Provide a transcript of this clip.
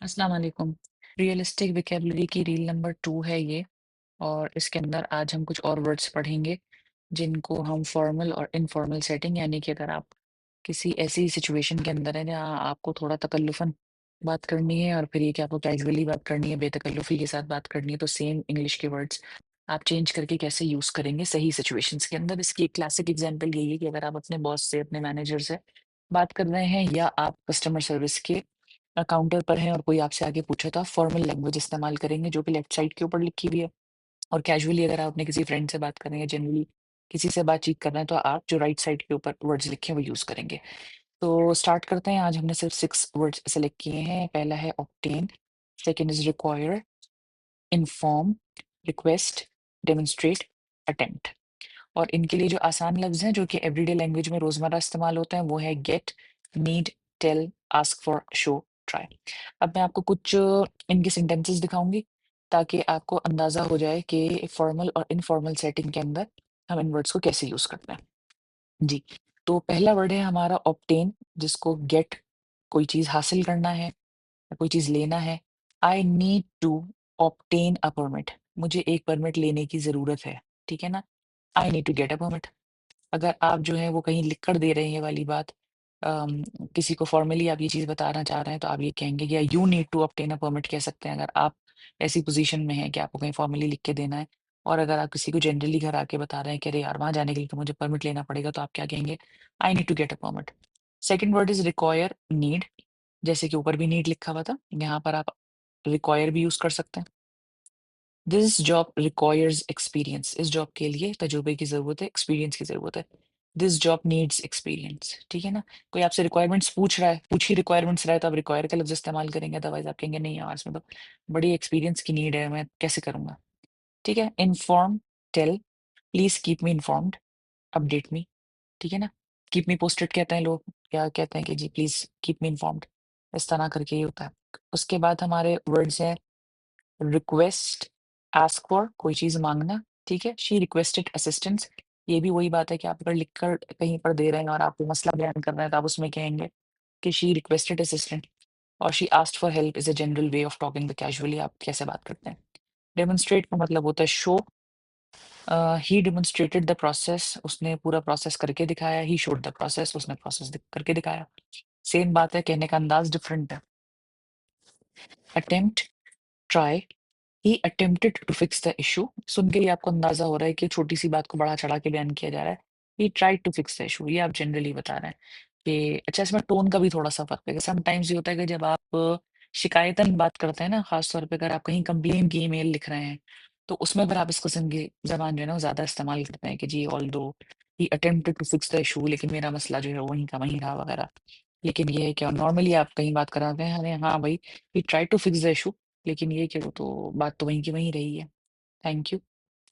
अस्सलाम वालेकुम। Realistic vocabulary की रील नंबर 2 है ये और इसके अंदर आज हम कुछ और वर्ड्स पढ़ेंगे जिनको हम फॉर्मल और इनफॉर्मल सेटिंग यानी कि अगर आप किसी ऐसी सिचुएशन के अंदर हैं जहाँ आपको थोड़ा तकल्लुफ़न बात करनी है और फिर ये कि आपको कैजुअली बात करनी है, बेतकल्लुफ़ी के साथ बात करनी है, तो सेम इंग्लिश के वर्ड्स आप चेंज करके कैसे यूज़ करेंगे सही सिचुएशंस के अंदर। इसकी एक क्लासिक एग्ज़ाम्पल यही है कि अगर आप अपने बॉस से, अपने मैनेजर से बात कर रहे हैं या आप कस्टमर सर्विस के काउंटर पर हैं और कोई आपसे आगे पूछे तो आप फॉर्मल लैंग्वेज इस्तेमाल करेंगे जो कि लेफ्ट साइड के ऊपर लिखी हुई है। और कैजुअली अगर आप अपने किसी फ्रेंड से बात कर रहे हैं, जनरली किसी से बातचीत कर रहे हैं, तो आप जो राइट साइड के ऊपर वर्ड्स लिखे हैं वो यूज़ करेंगे। तो स्टार्ट करते हैं। आज हमने सिर्फ 6 वर्ड्स सेलेक्ट किए हैं। पहला है obtain, second is require, inform, request, demonstrate, attempt. और इनके लिए जो आसान लफ्ज़ हैं जो कि एवरीडे लैंग्वेज में रोज़मर्रा इस्तेमाल होते हैं वो है get, need, tell, ask for, show, try. अब मैं आपको कुछ इनके सेंटेंसेस दिखाऊँगी ताकि आपको अंदाज़ा हो जाए कि फॉर्मल और इनफॉर्मल सेटिंग के अंदर हम इन वर्ड्स को कैसे यूज़ करते हैं। जी, तो पहला वर्ड है हमारा ऑब्टेन जिसको गेट कोई चीज़ हासिल करना है या कोई चीज़ लेना है। I need to obtain a permit, मुझे एक परमिट लेने की ज़रूरत है, ठीक है ना? I need to get a permit. अगर आप जो है वो कहीं लिख कर दे रहे हैं ये वाली बात, किसी को फॉर्मली आप ये चीज़ बताना चाह रहे हैं तो आप ये कहेंगे या you need to obtain a permit कह सकते हैं अगर आप ऐसी पोजीशन में हैं कि आपको कहीं फॉर्मली लिख के देना है। और अगर आप किसी को जनरली घर आके बता रहे हैं कि अरे यार वहाँ जाने के लिए तो मुझे परमिट लेना पड़ेगा, तो आप क्या कहेंगे? I need to get a permit. Second word is require, need. जैसे कि ऊपर भी नीड लिखा हुआ था, यहाँ पर आप रिक्वायर भी यूज़ कर सकते हैं। दिस जॉब रिक्वायर्स एक्सपीरियंस, इस जॉब के लिए तजुर्बे की ज़रूरत है, एक्सपीरियंस की ज़रूरत है। दिस जॉब नीड्स एक्सपीरियंस, ठीक है ना? कोई आपसे रिक्वायरमेंट्स पूछ रहा है, पूछ ही रिक्वायरमेंट्स रहा है तो आप रिक्वायर का लफ्ज़ इस्तेमाल करेंगे, अदरवाइज़ आप कहेंगे नहीं यार इसमें तो बड़ी एक्सपीरियंस की नीड है, मैं कैसे करूँगा? ठीक है? Inform, tell, please keep me informed, update me, ठीक है ना? कीप मी पोस्टेड कहते हैं लोग, या कहते हैं कि जी प्लीज़ कीप मी इन्फॉर्म्ड, इस तरह करके ये होता है। उसके बाद हमारे वर्ड्स हैं रिक्वेस्ट, आस्क फॉर कोई चीज़ माँगना, ठीक है? शी रिक्वेस्टेड असिस्टेंस, ये भी वही बात है कि आप अगर लिखकर कहीं पर दे रहे हैं और आप कोई मसला बयान कर रहे हैं तो आप उसमें कहेंगे कि शी रिक्वेस्टेड असिस्टेंट। और she asked for help is a general way of talking the casually आप कैसे बात करते हैं। डेमोंस्ट्रेट का मतलब होता है शो। ही डेमोंस्ट्रेटेड द प्रोसेस, उसने पूरा प्रोसेस करके दिखाया। ही शोड द प्रोसेस, उसने प्रोसेस करके दिखाया। सेम बात है, कहने का अंदाज डिफरेंट है। Attempt, try, he attempted to fix the issue, सुन के ही आपको अंदाजा हो रहा है कि छोटी सी बात को बड़ा चढ़ा के बयान किया जा रहा है। He tried to fix the issue, ये आप जनरली बता रहे हैं कि अच्छा इसमें टोन का भी थोड़ा सा फर्क है। समटाइम्स ये होता है कि जब आप शिकायतन बात करते हैं ना, खास तौर पे अगर आप कहीं कंप्लेन की ईमेल लिख रहे हैं तो उसमें फिर आप इस किस्म की जबान जो है ना वो ज्यादा इस्तेमाल करते हैं कि जी although he attempted to fix the issue, लेकिन मेरा मसला जो है वहीं का वहीं रहा वगैरह। लेकिन ये है कि नॉर्मली आप कहीं बात कराते हैं, अरे हाँ भाई he try to fix the issue, लेकिन ये कि वो तो बात तो वहीं की वहीं रही है। Thank you.